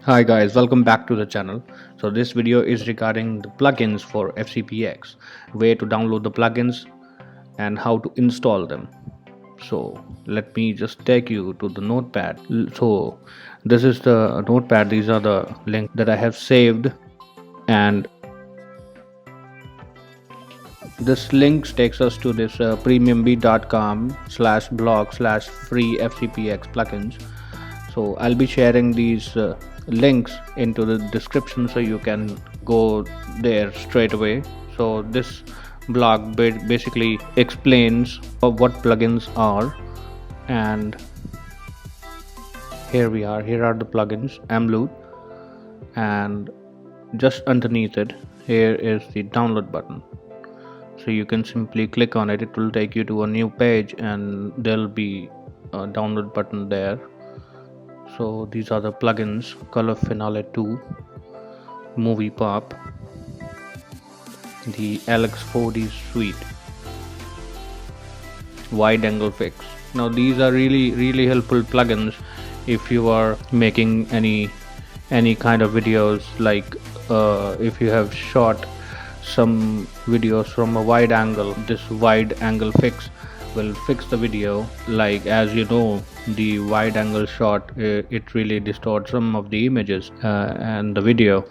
Hi guys, welcome back to the channel. So this video is regarding the plugins for FCPX, where to download the plugins and how to install them. So let me just take you to the notepad. So this is the notepad. These are the links that I have saved, and this link takes us to this premiumb.com/blog/free FCPX plugins. So I'll be sharing these links into the description so you can go there straight away. So this blog basically explains what plugins are, and here are the plugins Amloot, and just underneath it here is the download button. So you can simply click on it. It will take you to a new page and there'll be a download button there. So these are the plugins: Color Finale 2, Movie Pop, the Alex 4D Suite, Wide Angle Fix. Now these are really helpful plugins if you are making any kind of videos, like if you have shot some videos from a wide angle. This wide angle fix will fix the video. Like, as you know, the wide angle shot, it really distorts some of the images and the video,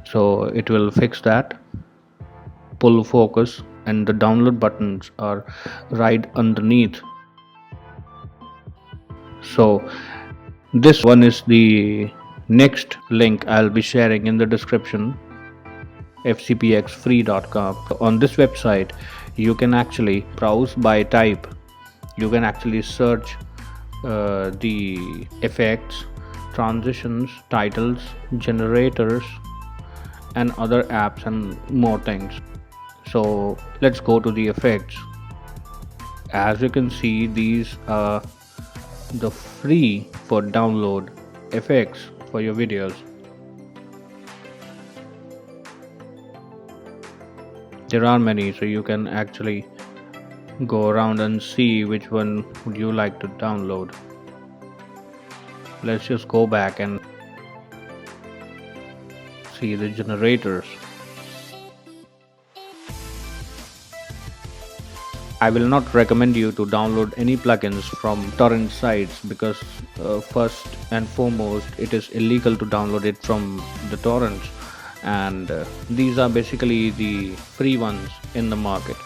so it will fix that. Pull focus, and the download buttons are right underneath. So this one is the next link I'll be sharing in the description, fcpxfree.com. On this website you can actually browse by type. You can actually search the effects, transitions, titles, generators, and other apps and more things. So let's go to the effects. As you can see, these are the free for download effects for your videos. There are many, so you can actually go around and see which one would you like to download. Let's just go back and see the generators. I will not recommend you to download any plugins from torrent sites, because first and foremost, it is illegal to download it from the torrents, and these are basically the free ones in the market.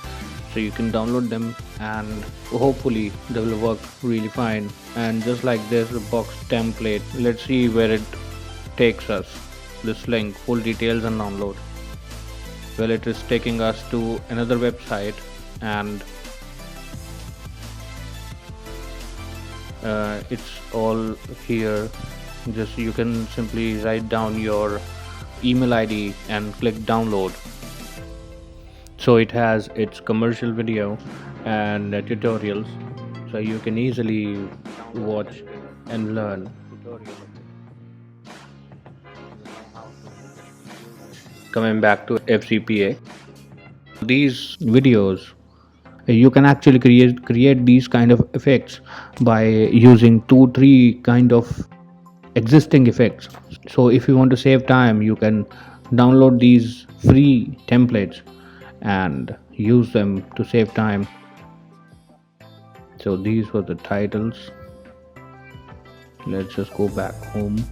So you can download them and hopefully they will work really fine. And just like this, the box template, let's see where it takes us. This link, full details and download. Well, it is taking us to another website, and it's all here. Just you can simply write down your email ID and click download. So it has its commercial video and tutorials, so you can easily watch and learn. Coming back to FCPA, these videos, you can actually create these kind of effects by using 2-3 kind of existing effects. So if you want to save time, you can download these free templates and use them to save time. So these were the titles. Let's just go back home.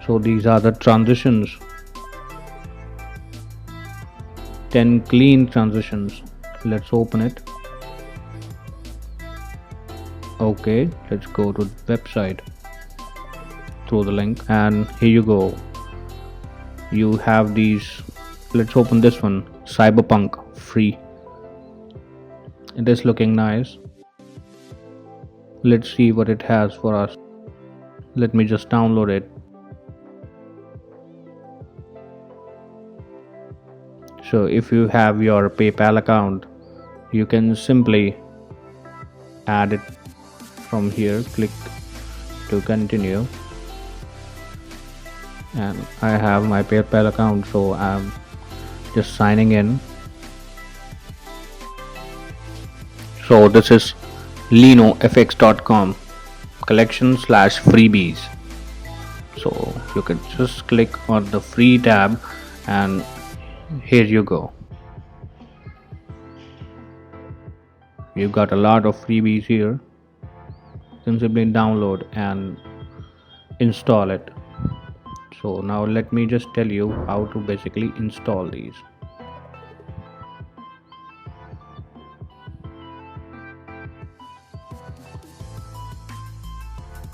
So these are the transitions, 10 clean transitions. Let's open it. Okay, let's go to the website through the link, and here you go. You have these. Let's open this one, Cyberpunk free. It is looking nice. Let's see what it has for us. Let me just download it. So if you have your PayPal account, you can simply add it from here. Click to continue, and I have my PayPal account, so I'm just signing in. So this is linofx.com collection/freebies. So you can just click on the free tab and here you go. You've got a lot of freebies here. You can simply download and install it. So now let me just tell you how to basically install these.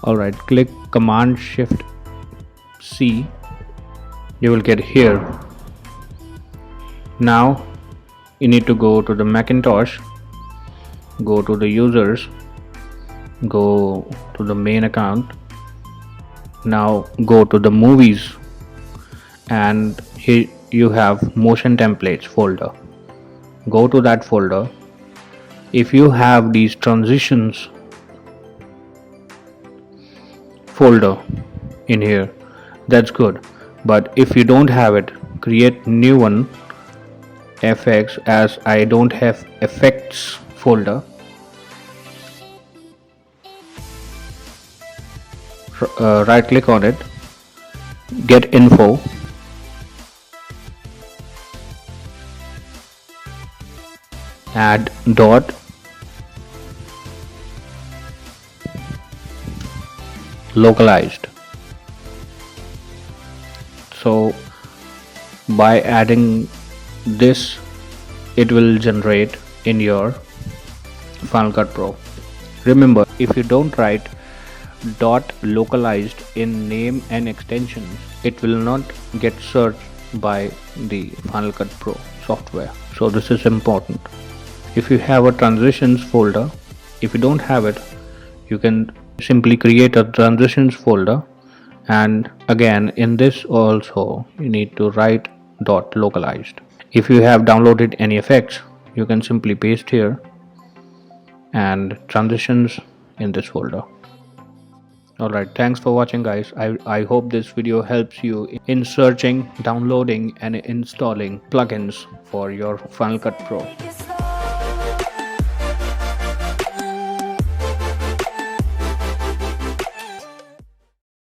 Alright, click Command Shift C. You will get here. Now you need to go to the Macintosh, go to the users, go to the main account. Now go to the movies, and here you have motion templates folder. Go to that folder. If you have these transitions folder in here, that's good, but if you don't have it, create new one, FX, as I don't have effects folder. Right click on it, get info, add dot localized. So by adding this, it will generate in your Final Cut Pro. Remember, if you don't write dot localized in name and extensions, it will not get searched by the Final Cut Pro software. So this is important. If you have a transitions folder, if you don't have it, you can simply create a transitions folder, and again in this also you need to write dot localized. If you have downloaded any effects, you can simply paste here and transitions in this folder. Alright, thanks for watching guys. I hope this video helps you in searching, downloading and installing plugins for your Final Cut Pro.